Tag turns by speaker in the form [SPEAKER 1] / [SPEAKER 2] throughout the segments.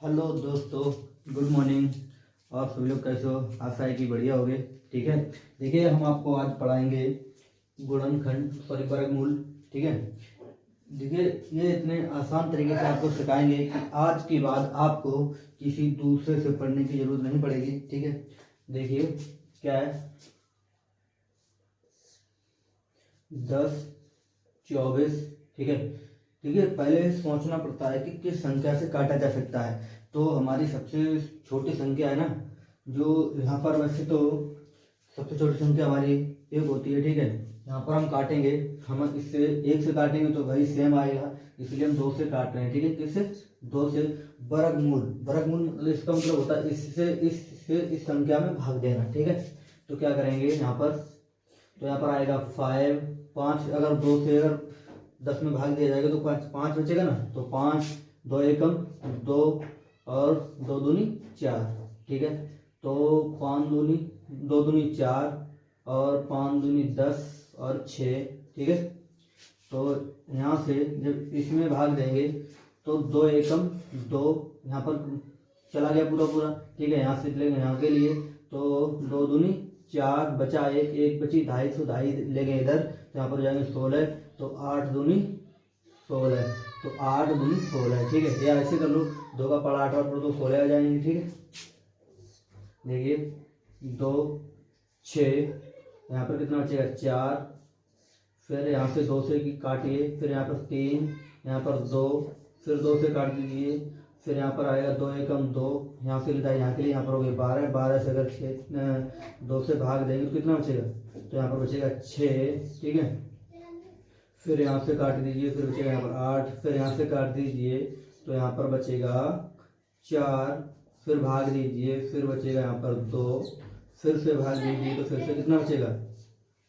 [SPEAKER 1] Hello दोस्तों, good morning. आप सभी लोग कैसे हो? आशा है कि बढ़िया होगे। ठीक है, देखिए हम आपको आज पढ़ाएंगे गुणनखंड सॉरी वर्गमूल। ठीक है, देखिए ये इतने आसान तरीके से आपको सिखाएंगे कि आज के बाद आपको किसी दूसरे से पढ़ने की जरूरत नहीं पड़ेगी। ठीक है, देखिए क्या है, 10, 24। ठीक है, देखिए पहले सोचना पड़ता है कि किस संख्या से काटा जा सकता है। तो हमारी सबसे छोटी संख्या है ना, जो यहाँ पर वैसे तो सबसे छोटी संख्या हमारी एक होती है। ठीक है, यहाँ पर हम काटेंगे, हम इससे एक से काटेंगे तो वही सेम आएगा, इसलिए हम दो से काट रहे हैं। ठीक है, किससे? दो से। वर्गमूल, वर्गमूल मतलब इसका मतलब होता है इससे इस संख्या में भाग देना। ठीक है, तो क्या करेंगे यहाँ पर, तो यहाँ पर आएगा 5, 5। अगर दो से अगर 10 में भाग दिया जाएगा तो 5 बचेगा ना, तो 5, 2 एकम 2 और 2 दूनी 4। ठीक है, तो 5 दूनी 2 दूनी 4 और 5 दूनी 10 और 6। ठीक है, तो यहाँ से जब इसमें भाग देंगे तो 2 एकम 2, यहाँ पर चला गया पूरा पूरा। ठीक है, यहाँ से लेंगे यहाँ के लिए, तो 2 दूनी 4, बचा एक बची 2.5, तो 2.5 लेंगे इधर, तो यहाँ पर जाएंगे 16, तो 8 दूनी 16, तो 8 दूनी 16। ठीक है, या ऐसे कर लो, 2 का पढ़ा 8 और पढ़ो तो 16 आ जाएंगे। ठीक है, देखिए 2, 6, यहाँ पर कितना बचेगा 4, फिर यहाँ से 2 से काटिए, फिर यहाँ पर 3, यहाँ पर 2, फिर 2 से काट दीजिए, फिर यहाँ पर आएगा 2 एकम 2, यहाँ से लेता है यहाँ के लिए, यहाँ पर हो गए 12, 12 से अगर 2 से भाग देंगे तो कितना बचेगा, तो यहाँ पर बचेगा 6। ठीक है, फिर यहाँ से काट दीजिए, फिर बचेगा यहाँ पर 8, फिर यहाँ से काट दीजिए तो यहाँ पर बचेगा 4, फिर भाग दीजिए, फिर बचेगा यहाँ पर 2, फिर से भाग दीजिए तो फिर से कितना बचेगा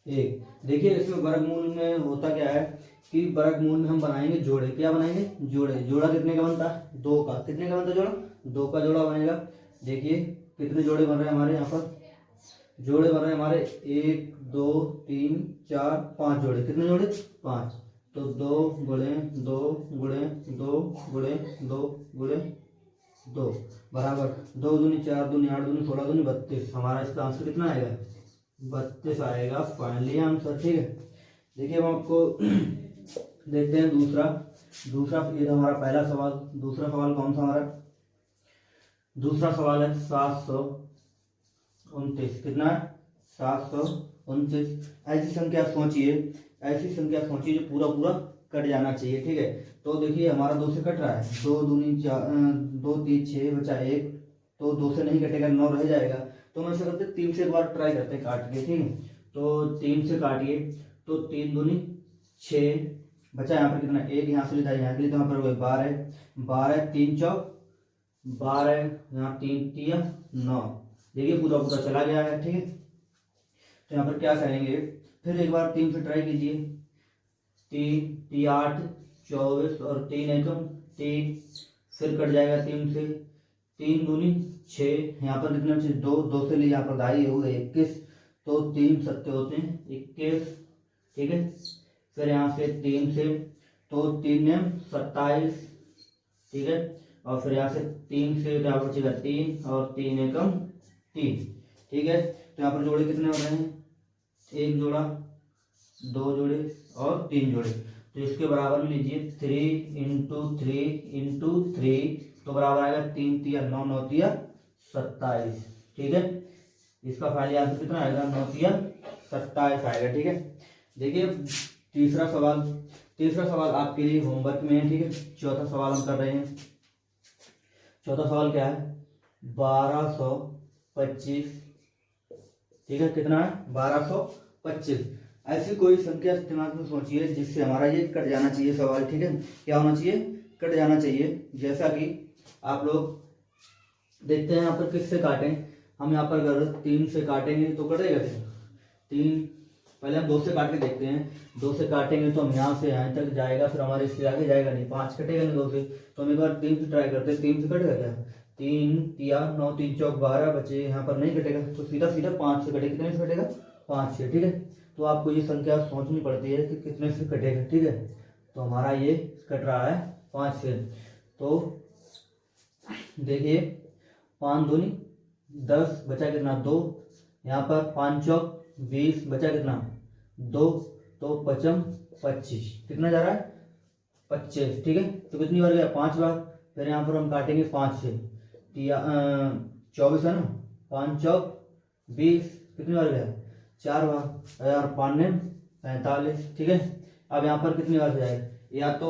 [SPEAKER 1] 1। देखिए इसमें वर्गमूल में होता क्या है कि वर्गमूल में हम बनाएंगे जोड़े। क्या बनाएंगे? जोड़े। जोड़ा कितने का बनता है? 2 का। कितने का बनता है जोड़ा? 2 का जोड़ा बनेगा। देखिए कितने जोड़े बन रहे हैं हमारे यहाँ पर, जोड़े बन रहे हैं हमारे 1, 2, 3, 4, 5 जोड़े। कितने जोड़े? 5। तो 2 गुणे 2 गुणे 2 गुणे 2 गुणे 2 बराबर 2 दूनी 4 दूनी 8 दूनी 16 दूनी 32। हमारा इसका आंसर कितना आएगा? 32 आएगा फाइनली आंसर। ठीक है, देखिए हम आपको देखते हैं दूसरा। ये था हमारा पहला सवाल। दूसरा सवाल कौन सा हमारा? दूसरा सवाल है 729। कितना है? 729। ऐसी संख्या सोचिए जो पूरा पूरा कट जाना चाहिए। ठीक है, तो देखिए हमारा 2 से कट रहा है, 2 दूनी 4, 2 3 6 बचा 1, तो 2 से नहीं कटेगा, 9 रह जाएगा। तो हम ऐसा करते 3 से एक बार ट्राई करते हैं काट के। ठीक है, तो 3 से काटिए, तो 3 दूनी 6, बचा यहाँ पर कितना 1, यहाँ से लेता है यहाँ के लिए, तो यहाँ पर हो गए 12, 12 3 चौक 12, यहाँ 3 तिया 9। देखिए पूरा पूरा चला गया है। ठीक है, तो यहाँ पर क्या करेंगे, फिर एक बार 3 से ट्राई कीजिए। 3 3 8 24 और 3 एकम 3, फिर कट जाएगा 3 से, 3 दूनी 6, यहाँ पर कितना 2 से लिए यहाँ पर 2.5 हो गए 21, तो 3 सत्ते होते हैं 21। ठीक है, फिर यहाँ से 3 से, तो 3 में 27। ठीक है, और फिर यहाँ से 3 से यहाँ पर बचेगा 3 और 3 एकम 3। ठीक है, तो यहाँ पर जोड़े कितने हो रहे हैं? 1 जोड़ा, 2 जोड़े और 3 जोड़े। तो इसके बराबर में लीजिए 3 इंटू 3 इंटू 3, तो बराबर आएगा 3 तिया 9, 9 तिया 27। ठीक है, इसका फाइनली आंसर कितना आएगा? 9 तिया 27 आएगा। ठीक है, देखिए तीसरा सवाल आपके लिए होमवर्क में है। ठीक है, चौथा सवाल हम कर रहे हैं। चौथा सवाल क्या है? 1225। ठीक है, कितना है? 1225। ऐसी कोई संख्या दिमाग में सोचिए जिससे हमारा ये कट जाना चाहिए सवाल। ठीक है, क्या होना चाहिए? कट जाना चाहिए। जैसा कि आप लोग देखते हैं यहाँ पर किससे काटें। हम यहाँ पर अगर 3 से काटेंगे तो कटेगा क्या? 3, पहले हम 2 से काट के देखते हैं। 2 से काटेंगे तो हम यहाँ से यहाँ तक जाएगा, फिर हमारे इससे आगे जाएगा नहीं, 5 कटेगा नहीं 2 से। तो हम एक बार 3 से ट्राई करते हैं। 3 से कटेगा क्या? 3 तिया 9, 3 चौक 12 बचे, यहाँ पर नहीं कटेगा, तो सीधा 5 से कटेगा। कितने से कटेगा? 5 से। ठीक है, तो आपको ये संख्या सोचनी पड़ती है कि कितने से कटेगा। ठीक है, तो हमारा ये कट रहा है 5 से। तो देखिए 5 दूनी 10, बचा कितना 2, यहाँ पर 5 चौक 20, बचा कितना 2, तो 5 25, कितना जा रहा है 25, ठीक है। तो कितनी बार गया 5 बार। फिर यहाँ पर हम काटेंगे 5 से, 24 है ना, 5 चौक 20, कितनी बार गया 4 बार, और 5 ने 45, ठीक है। अब यहाँ पर कितनी बार से जाएगा, या तो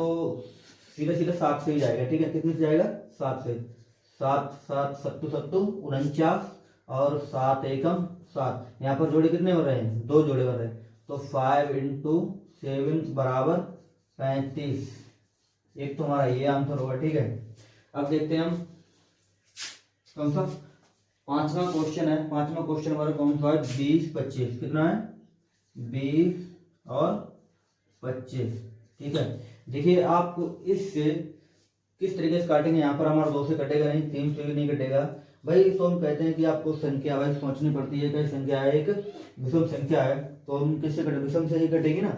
[SPEAKER 1] सीधा सीधा 7 से ही जाएगा, ठीक है। कितने से जाएगा 7 से, 7 7 सत्तू सत्तू 49, और 7 एकम 7, यहाँ पर जोड़े कितने हो रहे हैं 2 जोड़े हो रहे हैं, तो 5 × 7 बराबर 35। एक तो हमारा ये आंसर होगा, ठीक है। अब देखते हैं हम कौन सा 5वां क्वेश्चन है। 5वां क्वेश्चन हमारा कौन सा है 20 25, कितना है 20 और 25, ठीक है। देखिए आपको इससे किस तरीके से काटेंगे, यहाँ पर हमारा 2 से कटेगा नहीं, 3 से भी नहीं कटेगा भाई। तो हम कहते हैं कि आपको संख्या भाई सोचनी पड़ती है, कई संख्या है, एक विषम संख्या है, तो हम किससे कटे, विषम से ही कटेगी ना।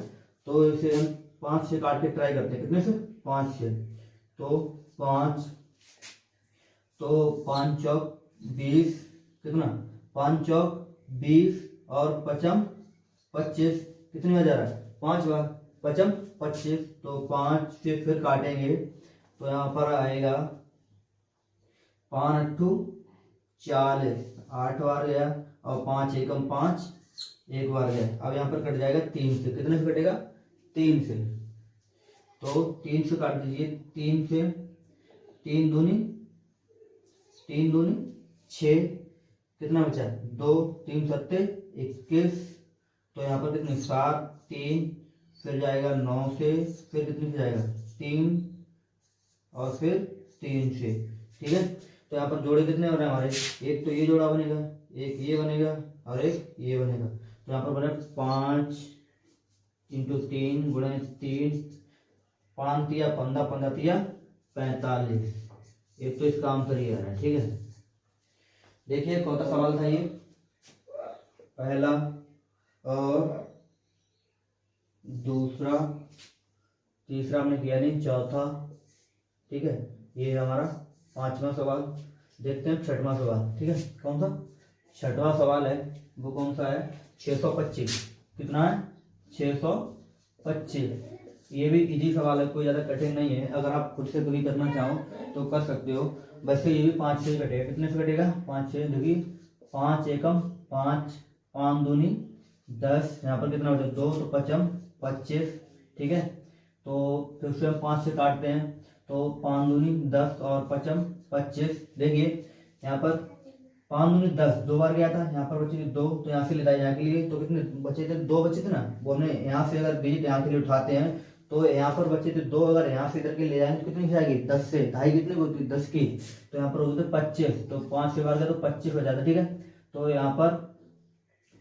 [SPEAKER 1] तो इसे हम 5 से काट के ट्राई करते हैं, कितने से 5 से, तो 5, तो 5 चौक 20, कितना 5 चौक 20 और 5 25, कितनी बार जा रहा है 5 बार, 5 25, तो 5 से फिर काटेंगे, तो यहाँ पर आएगा 5 8 40, 8 बार गया, और 5 एकम 5, एक बार गया। अब यहाँ पर कट जाएगा 3 से, कितने से कटेगा 3 से, तो 3 से काट दीजिए, 3 से, 3 दूनी 6, कितना बचा 2 3 सत्ते 21, तो यहाँ पर कितनी 7 3, फिर जाएगा 9 से, फिर कितने से जाएगा 3, और फिर 3 से, ठीक है। तो यहाँ पर जोड़े कितने हो रहे हैं हमारे, एक तो ये जोड़ा बनेगा, एक ये बनेगा, और एक ये बनेगा। तो यहाँ पर बने 5 × 3 गुणे 3, 5 तिया 15, 15 तिया 45, एक तो इसका आंसर ये आ रहा है, ठीक है। देखिए कौन सा सवाल था ये, पहला और दूसरा, तीसरा हमने किया नहीं, चौथा, ठीक है। ये हमारा 5वां सवाल। देखते हैं 6वां सवाल, ठीक है। कौन सा 6वां सवाल है, वो कौन सा है 625, कितना है 625। ये भी इजी सवाल है, कोई ज़्यादा कठिन नहीं है, अगर आप खुद से कभी करना चाहो तो कर सकते हो। वैसे ये भी 5 से कटेगा, कितने से कटेगा 5 से, देखिए 5 एकम 5, 5 दूनी 10, यहाँ पर कितना बचा 2, तो 5 25, ठीक है। तो फिर से हम 5 से काटते हैं, तो 5 दूनी 10 और 5 25, देखिए यहाँ पर 5 दूनी 10 2 बार गया था, यहाँ पर बचे 2, तो यहाँ से ले जाए यहाँ के लिए, तो कितने बचे थे 2 बचे थे ना, वो हमने यहाँ से अगर डिजिट यहाँ के लिए उठाते हैं, तो यहाँ पर बचे थे 2, अगर यहाँ से इधर के ले जाएंगे तो कितनी जाएगी 10 से, ढाई कितने की होती है 10 की, तो यहाँ पर होते थे 25, तो 5 से बार गया तो 25 हो जाता, ठीक है। तो यहाँ पर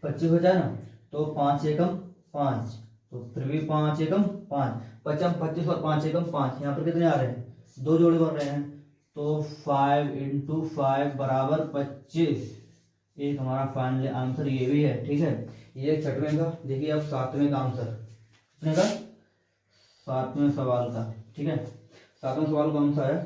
[SPEAKER 1] 25 हो जाए ना, तो 5 एकम 5, तो फिर भी 5 एकम 5, 5 25 और 5 एकम 5, यहाँ पर कितने आ रहे हैं 2 जोड़े बन रहे हैं, तो 5 × 5 बराबर 25, एक हमारा फाइनल आंसर ये भी है, ठीक है। ये 6वें का। देखिए अब 7वें का आंसर, कितने का 7वें सवाल का, ठीक है। 7वां सवाल कौन सा है,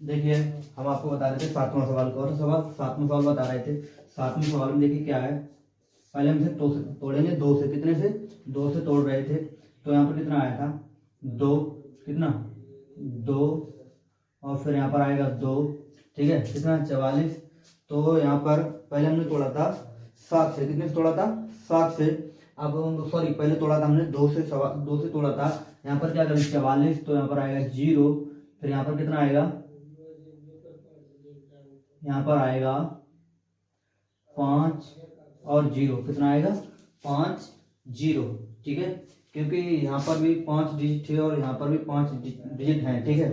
[SPEAKER 1] देखिए हम आपको बता रहे थे 7वां सवाल, कौन सा सवाल 7वां सवाल बता रहे थे। 7वें सवाल में देखिए क्या है, पहले हम से तोड़ेंगे 2 से, कितने से 2 से तोड़ रहे थे, तो यहाँ पर कितना आया था 2, कितना 2, और फिर यहाँ पर आएगा 2, ठीक है, कितना 44। तो यहाँ पर पहले हमने तोड़ा था 7 से, कितने से तोड़ा था 7 से, अब सॉरी पहले तोड़ा था हमने 2 से, 2 से तोड़ा था, यहाँ पर क्या करें 44, तो यहाँ पर आएगा 0, फिर यहाँ पर कितना आएगा, यहाँ पर आएगा 5 और 0, कितना आएगा 5 0, ठीक है, क्योंकि यहाँ पर भी 5 डिजिट है और यहाँ पर भी 5 डिजिट हैं, ठीक है।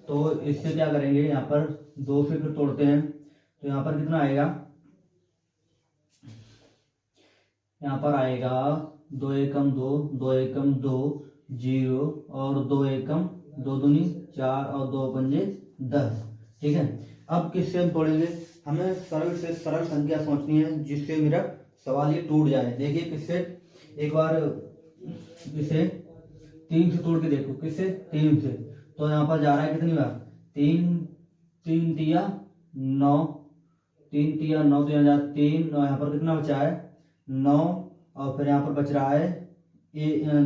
[SPEAKER 1] तो इससे क्या करेंगे, यहाँ पर 2 से फिर तोड़ते हैं, तो यहाँ पर कितना आएगा, यहाँ पर आएगा 2 एकम 2, 2 एकम 2 0, और 2 एकम 2 दूनी 4, और 2 पंजे 10, ठीक है। अब किससे हम तोड़ेंगे, हमें सरल से सरल संख्या सोचनी है जिससे मेरा सवाल ये टूट जाए। देखिए किससे, एक बार इसे 3 से तोड़ के देखो, किससे 3 से, तो यहाँ पर जा रहा है कितनी बार, 3 3 तिया 9, 3 तिया 9, तो यहाँ जा 3 और यहाँ पर कितना बचा है 9, और फिर यहाँ पर बच रहा है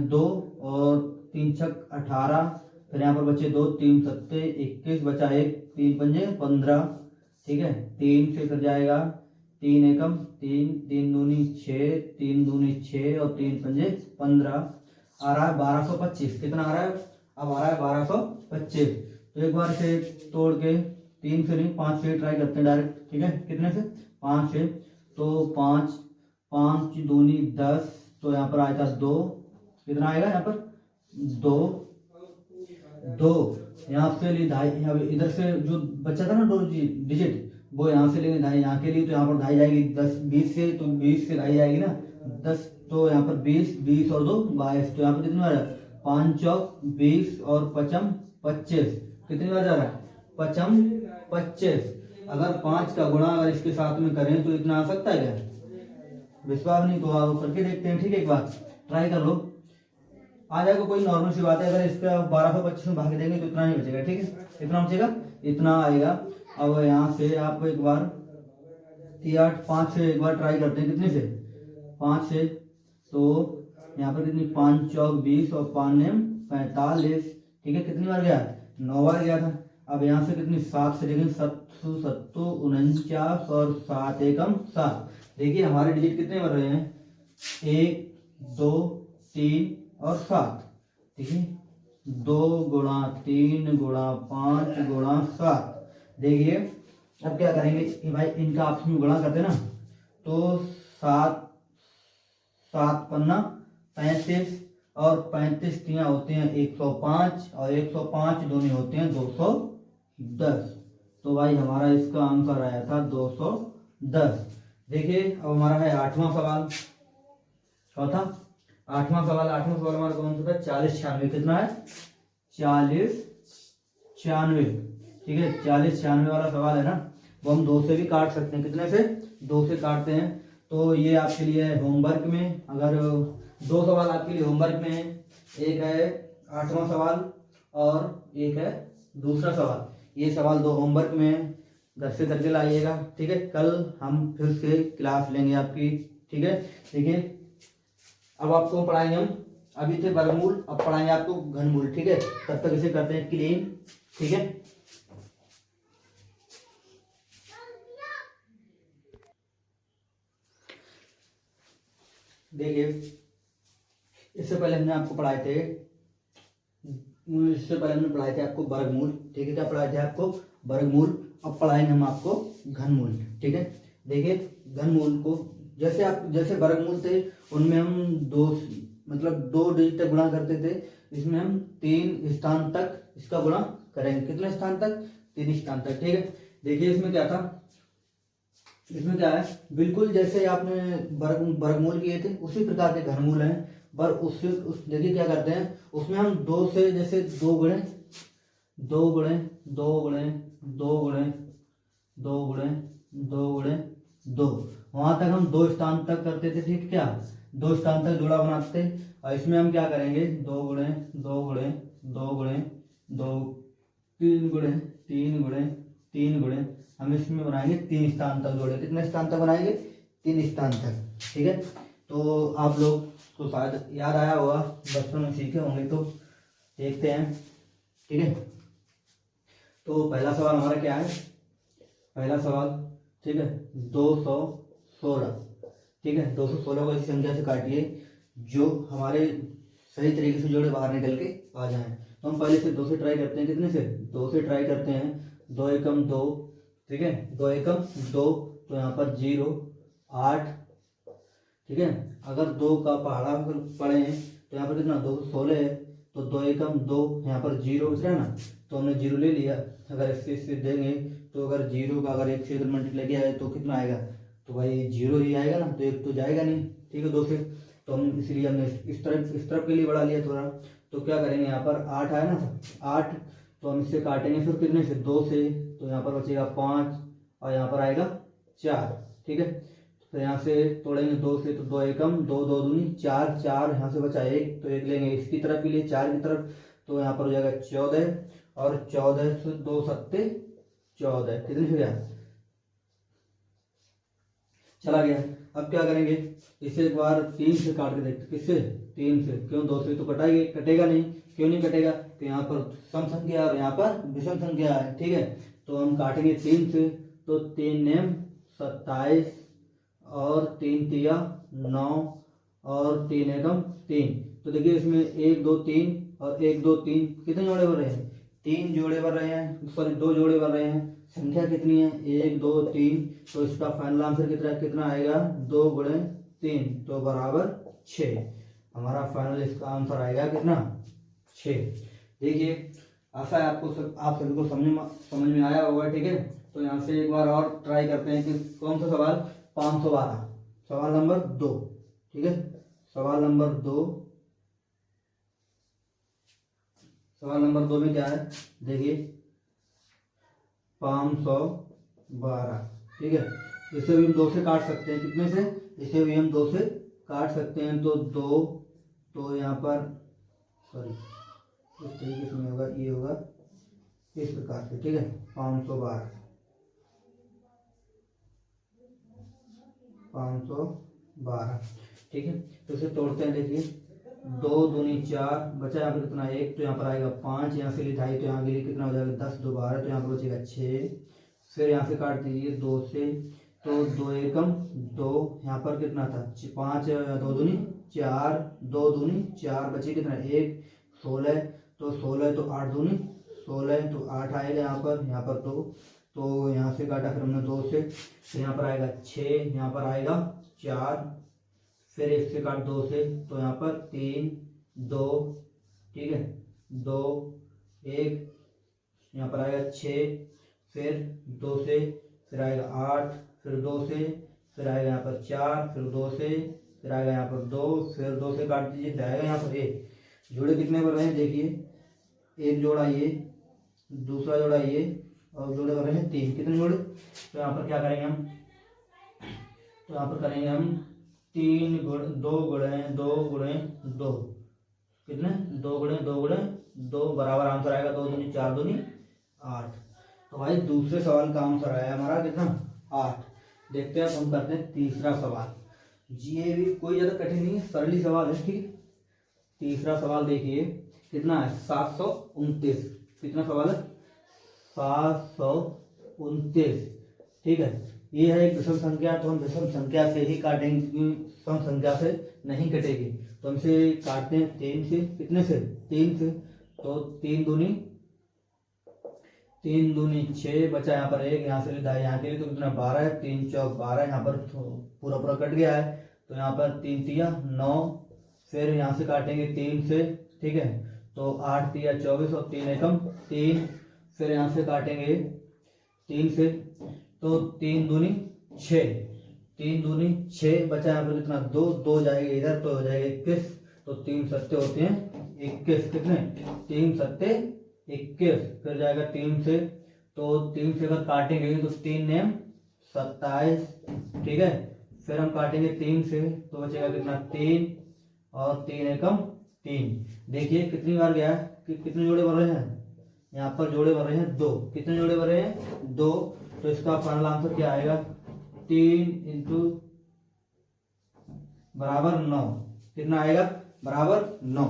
[SPEAKER 1] 2 और 3 छक 18, फिर यहाँ पर बचे 2, 3 सत्ते 21, बचा 1, 3 पंजे 15, ठीक है। 3 से फिर जाएगा 3 एकम 3, 3 दूनी 6, 3 दूनी 6 और 3 पंजे 15, आ रहा है 1225। कितना आ रहा है, अब आ रहा है 1225। तो एक बार से तोड़ के 3 से नहीं 5 से ट्राई करते हैं डायरेक्ट, ठीक है। कितने से, 5 से, तो 5 5 दूनी 10, तो यहाँ पर आएगा 2, कितना आएगा यहाँ पर 2 2, यहाँ से ली ढाई, इधर से जो बचा था ना 2 डिजिट वो यहाँ से लेंगे ढाई यहाँ के लिए, तो यहाँ पर ढाई जाएगी 10 20 से, तो 20 से ढाई जाएगी ना 10, तो यहाँ पर 20 20 और 2 22, तो यहाँ पर कितनी बार 5 चौक 20 और 5 25, कितनी बार जा रहा है 5 25। अगर 5 का गुणा अगर इसके साथ में करें तो इतना आ सकता है क्या, विश्वास नहीं तो आप करके देखते हैं, ठीक है। एक बार ट्राई कर लो, आ जाएगा, कोई नॉर्मल सी बात है। अगर इसका 1225 में भाग देंगे तो इतना ही बचेगा, ठीक है, इतना बचेगा, इतना आएगा। अब यहाँ से आप एक बार 3 8 5 से एक बार ट्राई करते हैं, कितने से 5 से, तो यहाँ पर कितनी 5 चौक 20 और 5 नेम 45, ठीक है। कितनी बार गया 9 बार गया था। अब यहाँ से कितनी 7 से देखेंगे 7 7 49 और 7 एकम 7, देखिए हमारे डिजिट कितने बन रहे हैं 1 2 3 और 7, ठीक है। 2 गुणा 3 गुणा 5 गुणा 7, देखिए अब क्या करेंगे भाई, इनका आपस में गुणा करते ना, तो 7 7 पन्ना 35 और 35 तियां होते हैं 105 और 105 दोनों होते हैं 210, तो भाई हमारा इसका आंसर आया था 210। देखिए अब हमारा है 8वां सवाल, चौथा 8वां सवाल हमारा कौन सा था 40 96, कितना है 40 96, ठीक है। 40 96 वाला सवाल है ना, वो हम 2 से भी काट सकते हैं, कितने से 2 से काटते हैं, तो ये आपके लिए है होमवर्क में। अगर 2 सवाल आपके लिए होमवर्क में है, एक है 8वां सवाल और एक है दूसरा सवाल, ये सवाल 2 होमवर्क में है, घर से करके लाइएगा, ठीक है। कल हम फिर से क्लास लेंगे आपकी, ठीक है। देखिए अब आपको पढ़ाएंगे हम, अभी थे वर्गमूल, अब पढ़ाएंगे आपको घनमूल, ठीक है। तब तक इसे करते हैं क्लीन, ठीक है। देखिए इससे पहले हमने पढ़ाए थे आपको वर्गमूल, ठीक है। क्या पढ़ाए थे आपको वर्गमूल, अब पढ़ाएंगे हम आपको घनमूल, ठीक है। देखिए घनमूल को जैसे वर्गमूल थे उनमें हम 2 डिजिट तक गुणा करते थे, इसमें हम 3 स्थान तक इसका गुणा करेंगे, कितने स्थान तक 3 स्थान तक, ठीक है। देखिए इसमें क्या था, इसमें क्या है, बिल्कुल जैसे आपने वर्गमूल किए थे उसी प्रकार के घनमूल हैं, पर देखिए क्या करते हैं, उसमें हम 2 से जैसे 2 गुणे 2 गुणे 2 गुणे 2 गुणे 2 गुणे 2 गुणे 2, वहां तक हम 2 स्थान तक करते थे, ठीक, क्या 2 स्थान तक जोड़ा बनाते। और इसमें हम क्या करेंगे 2 गुणे 2 गुणे 2 गुणे 2 3 गुणे 3 गुणे 3 गुणे, हम इसमें बनाएंगे 3 स्थान तक जोड़े, कितने स्थान तक बनाएंगे 3 स्थान तक, ठीक है। तो आप लोग को शायद याद आया होगा, बचपन में सीखे होंगे, तो देखते हैं, ठीक है। तो पहला सवाल हमारा क्या है, पहला सवाल, ठीक है 216, ठीक है। 216 को ऐसी संख्या से काटिए जो हमारे सही तरीके से जोड़े बाहर निकल के आ जाए। तो हम पहले से 2 से ट्राई करते हैं, कितने से 2 से ट्राई करते हैं, 2 एकम 2, ठीक है, 2 एकम 2, तो यहाँ पर 0 8, ठीक है। अगर 2 का पहाड़ा पढ़े तो यहाँ पर कितना 216 है, तो 2 एकम 2, यहाँ पर 0 बच रहा है ना, तो हमने 0 ले लिया। अगर इससे देंगे तो अगर 0 का अगर 1 से मल्टीप्लाई किया है तो कितना आएगा, तो भाई 0 ही आएगा ना, तो 1 तो जाएगा नहीं, ठीक है 2 से, तो हम इसलिए हमने इस तरफ के लिए बढ़ा लिया थोड़ा। तो क्या करेंगे, यहाँ पर 8 आया ना 8, तो हम इससे काटेंगे फिर कितने से 2 से, तो यहाँ पर बचेगा 5 और यहाँ पर आएगा 4, ठीक है। तो यहाँ से तोड़ेंगे 2 से, तो 2 एकम 2 2 दूनी 4 4, यहाँ से बचा 1, तो 1 लेंगे इसकी तरफ के लिए 4 की तरफ, तो यहाँ पर हो जाएगा 14 और 14 से 2 सत्ते 14, कितनी हो गया, चला गया। अब क्या करेंगे, इसे एक बार 3 से काट के देखते, किससे, 3 से, क्यों 2 से तो कटेगा नहीं, क्यों नहीं कटेगा, तो यहाँ पर सम संख्या और यहाँ पर विषम संख्या है, ठीक है। तो हम काटेंगे 3 से, तो 3 नेम 27 और 3 तिया 9 और 3 एकम 3। तो देखिए इसमें 1 2 3 और 1 2 3 कितने जोड़े बन रहे हैं, 3 जोड़े बन रहे हैं, सॉरी 2 जोड़े बन रहे हैं। संख्या कितनी है, 1 2 3, तो इसका फाइनल आंसर कितना आएगा, 2 गुणे 3 तो बराबर 6। हमारा फाइनल इसका आंसर आएगा कितना, 6। देखिए आशा है आपको आप सभी को समझ में आया होगा, ठीक है। तो यहाँ से एक बार और ट्राई करते हैं कि कौन सा सवाल, 512 सवाल नंबर 2, ठीक है। सवाल नंबर 2 में क्या है, देखिए 512, ठीक है। इसे भी हम 2 से काट सकते हैं, कितने से, इसे भी हम 2 से काट सकते हैं, तो 2, तो यहाँ पर सॉरी इस तरीके से होगा, ये होगा इस प्रकार से, ठीक है। 512 ठीक है। तो इसे तोड़ते हैं, देखिए 2 दूनी 4, बचा यहाँ पर कितना 1, तो यहाँ पर आएगा 5, यहाँ से लिखाई तो यहाँ के लिए कितना हो जाएगा 10 2 12, तो यहाँ पर बचेगा 6। फिर यहाँ से काट दीजिए 2 से, तो 2 एकम 2, यहाँ पर कितना था 5 2 दूनी 4, 2 दूनी 4, बचे कितना 1 16, तो 16 तो 8 दूनी 16, तो 8 आएगा यहाँ पर 2, तो यहाँ से काटा फिर हमने 2 से, फिर यहाँ पर आएगा 6, यहाँ पर आएगा 4, फिर 1 से काट 2 से, तो यहाँ पर 3 2, ठीक है 2 1, यहाँ पर आएगा 6, फिर 2 से, फिर आएगा 8, फिर 2 से, फिर आएगा यहाँ पर 4, फिर 2 से, फिर आएगा यहाँ पर 2, फिर 2 से काट दीजिए, फिर आएगा यहाँ पर 1। जोड़े कितने बन रहे हैं, देखिए एक जोड़ा ये, दूसरा जोड़ा ये, और जोड़े बन रहे हैं 3, कितने जोड़े। तो यहाँ पर क्या करेंगे हम, तो यहाँ पर करेंगे हम 3 गुणे 2 गुणे 2 गुणे 2, कितने 2 गुणे 2 गुणे 2 बराबर आंसर आएगा 2 दूनी 4 दूनी 8। तो भाई दूसरे सवाल का आंसर आया हमारा कितना 8। देखते हैं, हम करते हैं तीसरा सवाल। ये भी कोई ज़्यादा कठिन नहीं है, सरली सवाल है, ठीक है। तीसरा सवाल देखिए कितना है 729, कितना सवाल है 729, ठीक है। ये है एक विषम संख्या, तो हम विषम संख्या से ही काटेंगे क्योंकि सम संख्या से नहीं कटेगी। तो हमसे काटते हैं 3 से, कितने से 3 से, तो 3 दूनी 6, बचा यहाँ पर 1, यहाँ से यहाँ के लिए तो कितना 12 है, 3 चौक 12, यहाँ पर पूरा पूरा कट गया है, तो यहाँ पर 3 तिया 9, फिर यहाँ से काटेंगे 3 से, ठीक है, तो 8 तिया 24 और 3 एकम 3, फिर यहाँ से काटेंगे 3 से, तो 3 दूनी 6, 3 दूनी 6, बचा यहाँ पर कितना 2 2 जाएगा इधर, तो हो जाएगा 21, तो 3 सत्ते होते हैं 21, कितने 3 सत्ते 21, फिर जाएगा 3 से, तो 3 से अगर काटेंगे तो 3 नेम 27, ठीक है। फिर हम काटेंगे 3 से, तो बचेगा कितना 3 और 3 एकम 3। देखिए कितनी बार गया कि कितने जोड़े बन रहे हैं, यहाँ पर जोड़े बन रहे हैं 2, कितने जोड़े बन रहे हैं 2, तो इसका फाइनल आंसर क्या आएगा 3 इंटू बराबर 9, कितना आएगा बराबर 9।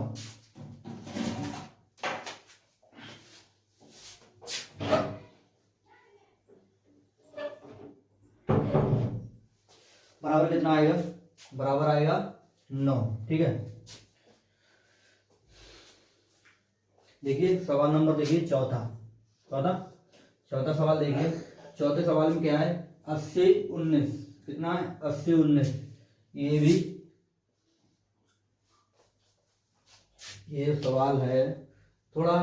[SPEAKER 1] बराबर कितना आएगा, बराबर आएगा 9, ठीक है। देखिए सवाल नंबर देखिए चौथा सवाल देखिए। चौथे सवाल में क्या है 80 19, कितना है 80 19। ये सवाल है थोड़ा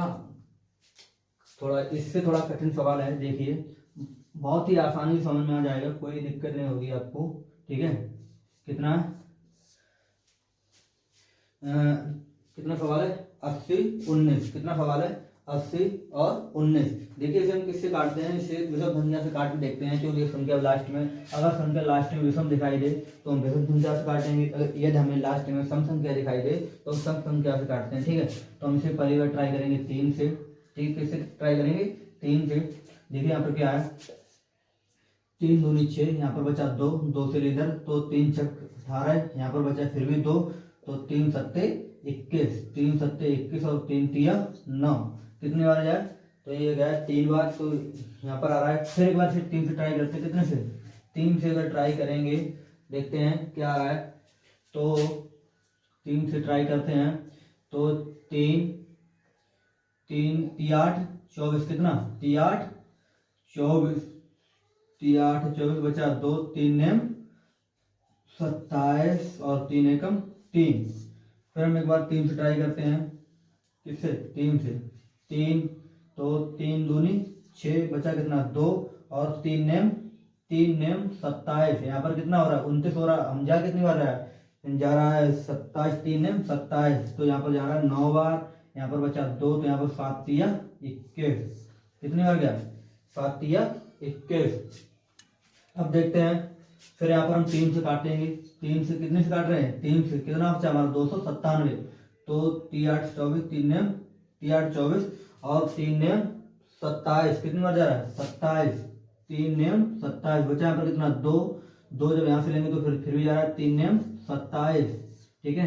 [SPEAKER 1] इससे थोड़ा कठिन सवाल है। देखिए बहुत ही आसानी से समझ में आ जाएगा, कोई दिक्कत नहीं होगी आपको, ठीक है। कितना सवाल है 80 19, कितना सवाल है 80 और 19। देखिए इसे हम किससे काटते हैं, इसे विषम संख्या से काट के देखते हैं। क्योंकि संख्या लास्ट में, अगर संख्या लास्ट में विषम दिखाई दे तो हम विषम संख्या से काटेंगे, अगर यदि हमें लास्ट में सम संख्या दिखाई दे तो सम संख्या से काटते हैं। ठीक है, तो हम इसे पहली बार ट्राई करेंगे 3 से। ठीक, किससे ट्राई करेंगे, 3 से। देखिए यहाँ पर क्या है, 3 दूनी 6, यहाँ पर बचा 2, 2 से इधर तो 3 छक 18, यहाँ पर बचा फिर भी 2, तो 3 सत्ते 21, 3 सत्ते 21 और 3 तिया 9। कितनी बार जाए, तो ये गया 3 बार, तो यहाँ पर आ रहा है। फिर एक बार फिर 3 से ट्राई करते हैं, कितने से, 3 से अगर ट्राई करेंगे देखते हैं क्या आ रहा है। तो 3 से ट्राई करते हैं तो 3 3 8 24, कितना 3 8 24, 3 8 24 बचा 2, 3 नेम 27 और 3 एकम 3। फिर हम एक बार 3 से ट्राई करते हैं, किससे, 3 से। 3 तो 3 दूनी 6 बचा कितना 2 और 3 नेम 27। यहाँ पर कितना हो रहा है, 29 हो रहा है। हम जा कितनी बार रहा है, जा रहा है 27, 3 नेम 27, तो यहाँ पर जा रहा है 9 बार। यहाँ पर बचा 2, तो यहाँ पर 7 तिया 21। कितनी बार गया, 7 तिया 21। अब देखते हैं, फिर यहाँ पर हम 3 से काटेंगे। 3 से कितने से काट रहे हैं, 3 से कितना बचा हमारा 297, तो 3 8 24, 3 नेम 3 8 24 और 3 नेम 27। कितनी बार जा रहा है, 27, 3 नेम 27 बचा। यहाँ पर कितना 2, 2 जब यहाँ से लेंगे तो फिर भी जा रहा है 3 नेम 27। ठीक है,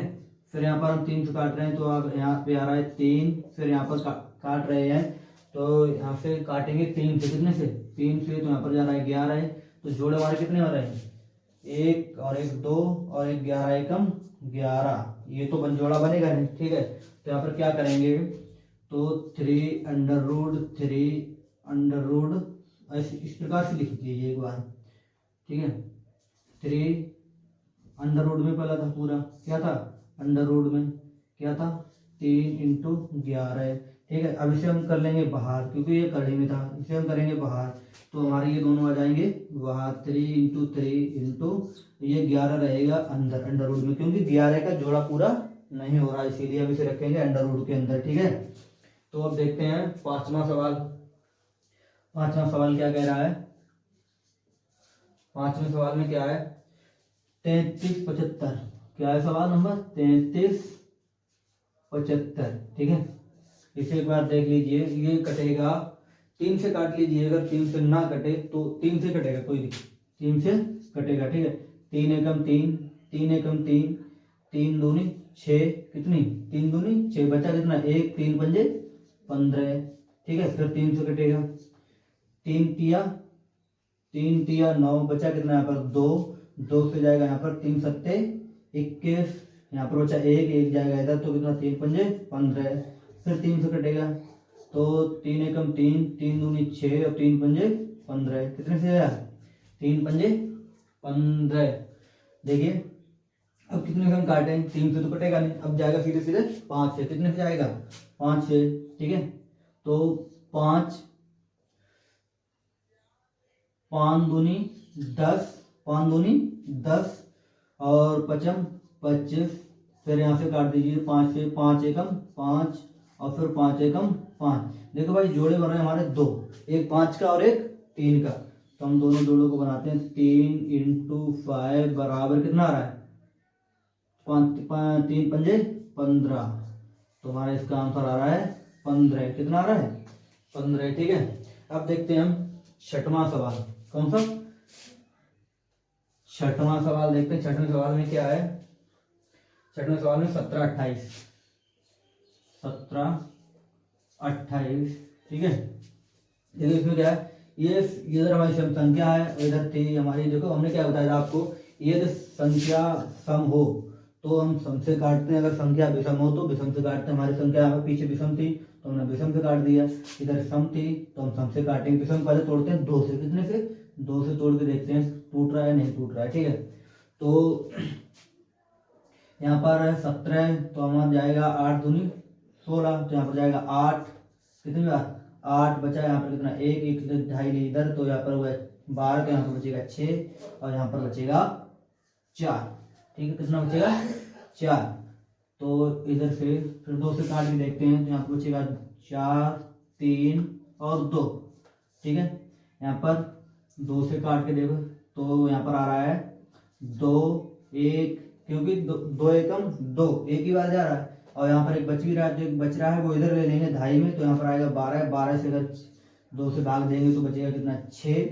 [SPEAKER 1] फिर यहाँ पर हम 3 से काट रहे हैं, तो अब यहाँ पे आ रहा है 3, फिर यहाँ पर काट रहे हैं, तो यहाँ से काटेंगे 3 से, कितने से, 3 से, तो यहाँ पर जा रहा है 11 है। तो जोड़े हमारे कितने हो रहे हैं, 1 और 1 2 और 1 11 एकम 11। ये तो जोड़ा बनेगा नहीं। ठीक है, तो यहाँ पर क्या करेंगे, तो 3 अंडर रूट ऐसे इस प्रकार से लिख दीजिए एक बार। ठीक है, 3 अंडर रूट में पहला था पूरा, क्या था, अंडर रूट में क्या था, 3 इंटू 11। ठीक है, अब इसे हम कर लेंगे बाहर, क्योंकि ये कड़ी में था, इसे हम करेंगे बाहर, तो हमारे ये दोनों आ जाएंगे बाहर। 3 इंटू 3 इंटू ये 11 रहेगा अंडर रूट में, क्योंकि 11 का जोड़ा पूरा नहीं हो रहा, इसीलिए अब इसे रखेंगे अंडर रूट के अंदर। ठीक है, तो अब देखते हैं पांचवा सवाल। पांचवा सवाल क्या कह रहा है, पांचवें सवाल में क्या है, 33 75। क्या है सवाल नंबर 33 75। ठीक है, इसे एक बार देख लीजिए, ये कटेगा 3 से काट लीजिए, अगर 3 से ना कटे तो 3 से कटेगा, कोई दिक्कत, 3 से कटेगा। ठीक है, 3 एकम 3, 3 एकम 3, 3 दूनी 6, कितनी 3 दूनी 6 बचा कितना 1, 3 पंजे 15। ठीक है, फिर 3 से कटेगा, 3 तिया 9 बचा कितना यहाँ पर 2, 2 से जाएगा यहाँ पर 3 सत्ते 21, यहाँ पर बचा 1 जाएगा इधर, तो कितना 3 पंजे 15। फिर 3 से कटेगा, तो 3 एकम 3, 3 दूनी 6 और 3 पंजे 15। कितने से आया, 3 पंजे 15। देखिए अब कितने से हम काटें, 3 से तो कटेगा नहीं, अब जाएगा सीधे सीधे 5 से। कितने से जाएगा, 5 से। ठीक है, तो 5 दूनी 10, 5 दूनी 10 और 5 25। फिर यहाँ से काट दीजिए 5 से, 5 एकम 5 और फिर 5 एकम 5। देखो भाई जोड़े बन रहे हैं हमारे दो, एक 5 का और एक 3 का, तो हम दोनों जोड़ों को बनाते हैं। 3 इंटू 5 बराबर कितना आ रहा है, 3 पंजे 15, तो हमारा इसका आंसर आ रहा है 15। कितना आ रहा है, 15। ठीक है, अब देखते हैं हम छठवां सवाल। कौन सा, छठवां सवाल देखते हैं। छठवें सवाल में क्या है, छठवें सवाल में 17 28। 17 28। ठीक है, देखिए इसमें क्या है, ये इधर हमारी सम संख्या है और इधर थी हमारी। देखो हमने क्या बताया था आपको, यदि संख्या सम हो तो हम सम से काटते हैं, अगर संख्या विषम हो तो विषम से काटते हैं। हमारी संख्या हमें पीछे विषम थी तो हमने विषम से काट दिया, इधर सम थी तो हम सम से काटेंगे। विषम पहले तोड़ते हैं 2 से, कितने से, 2 से तोड़ के देखते हैं टूट रहा है नहीं टूट रहा है। ठीक है, तो यहाँ पर 17, तो हमारा जाएगा 8 दूनी 16, तो यहाँ पर जाएगा 8, कितनी बार 8 बचा, यहाँ पर कितना 1 2.5 इधर, तो यहाँ पर हुआ 12, तो यहाँ पर बचेगा 6 और यहाँ पर बचेगा 4। ठीक है, कितना बचेगा 4। तो इधर से फिर 2 से काट के देखते हैं तो यहाँ पर बचेगा 4, 3 और 2। ठीक है, यहाँ पर 2 से काट के देखो तो यहाँ पर आ रहा है 2, 1, क्योंकि 2 एकम 2 एक ही बार जा रहा है, और यहाँ पर एक बच भी रहा है, तो एक बच रहा है वो इधर ले लेंगे ढाई में, तो यहाँ पर आएगा 12। 12 से अगर 2 से भाग देंगे तो बचेगा कितना, 6।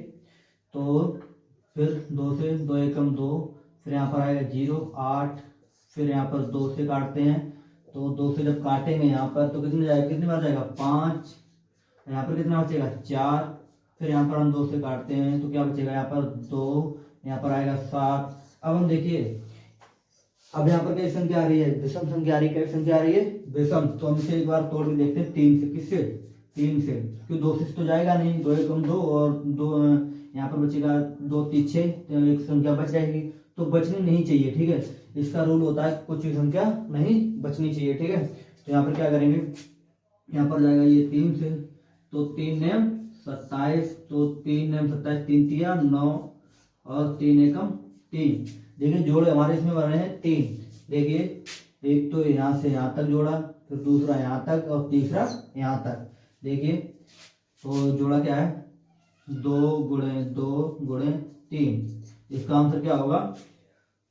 [SPEAKER 1] तो फिर 2 से 2 एकम 2, फिर यहाँ पर आएगा 0, 8। फिर यहाँ पर 2 से काटते हैं तो 2 से जब काटेंगे यहाँ पर तो कितने जाएगा, कितनी बार जाएगा, 5। यहाँ पर कितना बचेगा, 4। फिर यहाँ पर हम 2 से काटते हैं तो क्या बचेगा, यहाँ पर 2, यहाँ पर आएगा 7। अब हम देखिए, अब यहाँ पर कैसी संख्या आ रही है, विषम संख्या आ रही है। कैसी संख्या आ रही है, विषम। तो हम इसे एक बार तोड़ के देखते हैं 3 से। किससे, 3 से, क्योंकि 2 से तो जाएगा नहीं, 2 एकम 2 और 2 यहाँ पर बचेगा 2, 3, 6, तो एक संख्या बच जाएगी, तो बचनी नहीं चाहिए। ठीक है, इसका रूल होता है कुछ भी संख्या नहीं बचनी चाहिए। ठीक है, तो यहाँ पर क्या करेंगे, यहाँ पर जाएगा ये 3 से, तो 3 नेम 27, तो 3 नेम 27, 3 तिया 9 और 3 एकम 3। देखिए जोड़े हमारे इसमें बन रहे हैं 3। देखिए एक तो यहाँ से यहाँ तक जोड़ा, फिर दूसरा यहाँ तक और तीसरा यहाँ तक। देखिए तो जोड़ा क्या है, 2 गुणे 2 गुणे 3। इसका आंसर क्या होगा,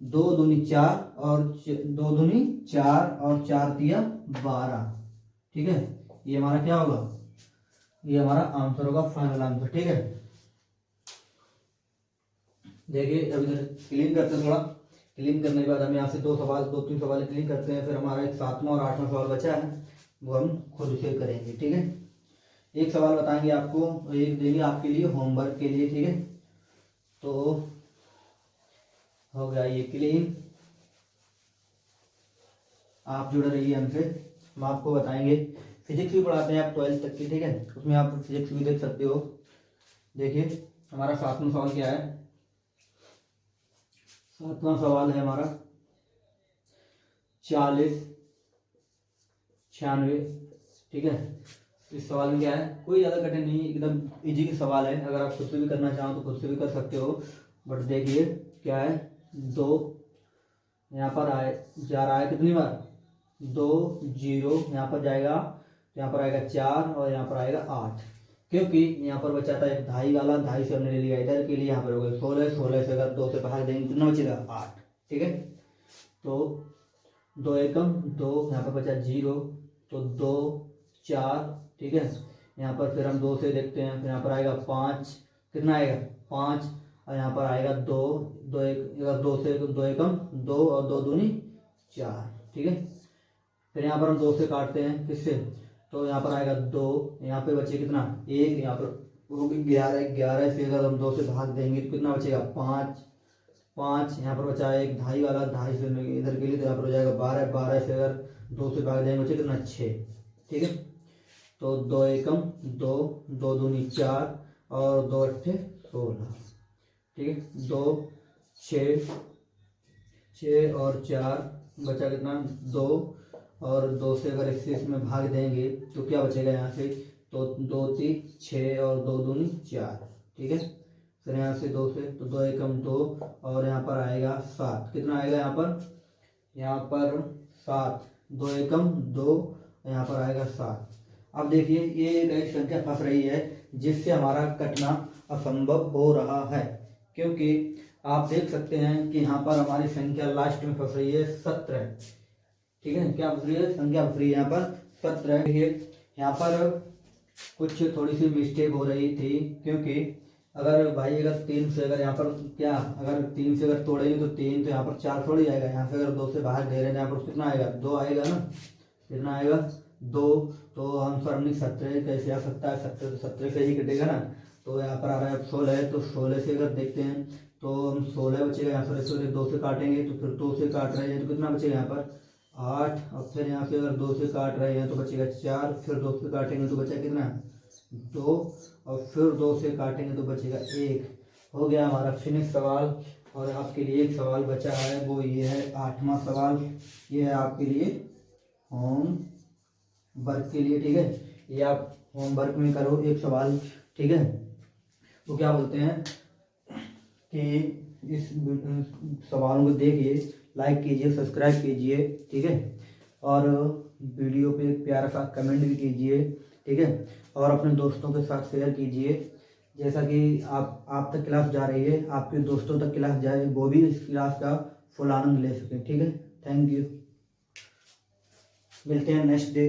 [SPEAKER 1] 2 दूनी 4 और 2 दूनी 4 और 4 तिया 12। ठीक है, ये हमारा क्या होगा, ये हमारा आंसर होगा, फाइनल आंसर। ठीक है, देखिए अब इधर क्लीन करते हैं। थोड़ा क्लीन करने के बाद हम यहाँ से 2-3 सवाल क्लीन करते हैं। फिर हमारा एक 7वां और 8वां सवाल बचा है, वो हम खुद से करेंगे। ठीक है, एक सवाल बताएंगे आपको, एक देंगे आपके लिए होमवर्क के लिए। ठीक है, तो हो गया ये क्लीन। आप जुड़े रहिए हमसे, हम आपको बताएंगे। फिजिक्स भी पढ़ाते हैं आप 12th तक की। ठीक है, उसमें आप फिजिक्स भी देख सकते हो। देखिए हमारा 7वां सवाल क्या है, 7वां सवाल है हमारा 40, 96। ठीक है, इस सवाल में क्या है, कोई ज़्यादा कठिन नहीं, एकदम इजी का सवाल है। अगर आप खुद से भी करना चाहो तो खुद से भी कर सकते हो। बट देखिए क्या है, 2 यहाँ पर जा रहा है कितनी बार, 2 0 यहाँ पर जाएगा, तो यहाँ पर आएगा 4 और यहाँ पर आएगा 8। क्योंकि यहाँ पर बचा था एक ढाई वाला, ढाई से हमने ले लिया इधर के लिए, यहाँ पर हो गया 16। 16 से अगर 2 से भाग देंगे कितना बचेगा, 8। ठीक है, तो 2 एकम 2, यहाँ पर बचा 0, तो 2 4। ठीक है, यहाँ पर फिर हम 2 से देखते हैं, फिर यहाँ पर आएगा 5, कितना आएगा 5, और यहाँ पर आएगा 2 2 से 2 एकम 2 और 2 दूनी 4। ठीक है, फिर यहाँ पर हम 2 से काटते हैं, किससे, तो यहाँ पर आएगा 2, यहाँ पे बचे कितना 1, यहाँ पर वो 11। 11 से अगर हम 2 से भाग देंगे तो कितना बचेगा 5। 5 यहाँ पर बचा एक ढाई वाला, ढाई से इधर के लिए, तो यहाँ पर हो जाएगा 12। 12 से अगर 2 से भाग देंगे बचे कितना 6। ठीक है, तो 2 एकम 2, 2 दूनी 4 और 2 अट्ठे 16। ठीक है, 2 6 और 4 बचा कितना 2, और 2 से अगर इसमें भाग देंगे तो क्या बचेगा यहाँ से, तो 2 3 6 और 2 दूनी 4। ठीक है, फिर यहाँ से 2 से, तो 2 एकम 2 और यहाँ पर आएगा 7। कितना आएगा यहाँ पर 7, 2 एकम 2, यहाँ पर आएगा 7। अब देखिए ये एक संख्या फंस रही है जिससे हमारा कटना असंभव हो रहा है, क्योंकि आप देख सकते हैं कि यहाँ पर हमारी संख्या लास्ट में फंस रही है 17। ठीक है, क्या फंस रही है, संख्या फंस रही है यहाँ पर 17। देखिए यहाँ पर कुछ थोड़ी सी मिस्टेक हो रही थी, क्योंकि अगर भाई अगर 3 से अगर यहाँ पर क्या, अगर 3 से अगर तोड़ेंगे तो 3, तो यहाँ पर 4 थोड़ी आएगा। यहाँ से अगर 2 से बाहर दे रहे हैं यहाँ पर कितना आएगा, 2 आएगा ना, कितना आएगा 2। तो आंसर हमने 17 कैसे आ सकता है, 17 तो 17 से ही कटेगा ना। तो यहाँ पर आ रहा है 16, तो 16 से अगर देखते हैं तो हम 16 बचेगा यहाँ पर, 2 से काटेंगे तो फिर 2 से काट रहे हैं तो कितना बचेगा यहाँ पर 8, और फिर यहाँ से अगर 2 से काट रहे हैं तो बचेगा 4, फिर 2 से काटेंगे तो बचा कितना 2, और फिर 2 से काटेंगे तो बचेगा 1। हो गया हमारा फिनिश सवाल। और आपके लिए एक सवाल बचा है, वो ये है 8वां सवाल। ये है आपके लिए होम वर्क के लिए। ठीक है, ये आप होमवर्क में करो एक सवाल। ठीक है, तो क्या बोलते हैं कि इस सवालों को देखिए, लाइक कीजिए, सब्सक्राइब कीजिए। ठीक है, और वीडियो पे एक प्यारा सा कमेंट भी कीजिए, ठीक है, और अपने दोस्तों के साथ शेयर कीजिए। जैसा कि आप तक क्लास जा रही है, आपके दोस्तों तक क्लास जाए, वो भी इस क्लास का फुल आनंद ले सके, ठीक है। थैंक यू, मिलते हैं नेक्स्ट डे।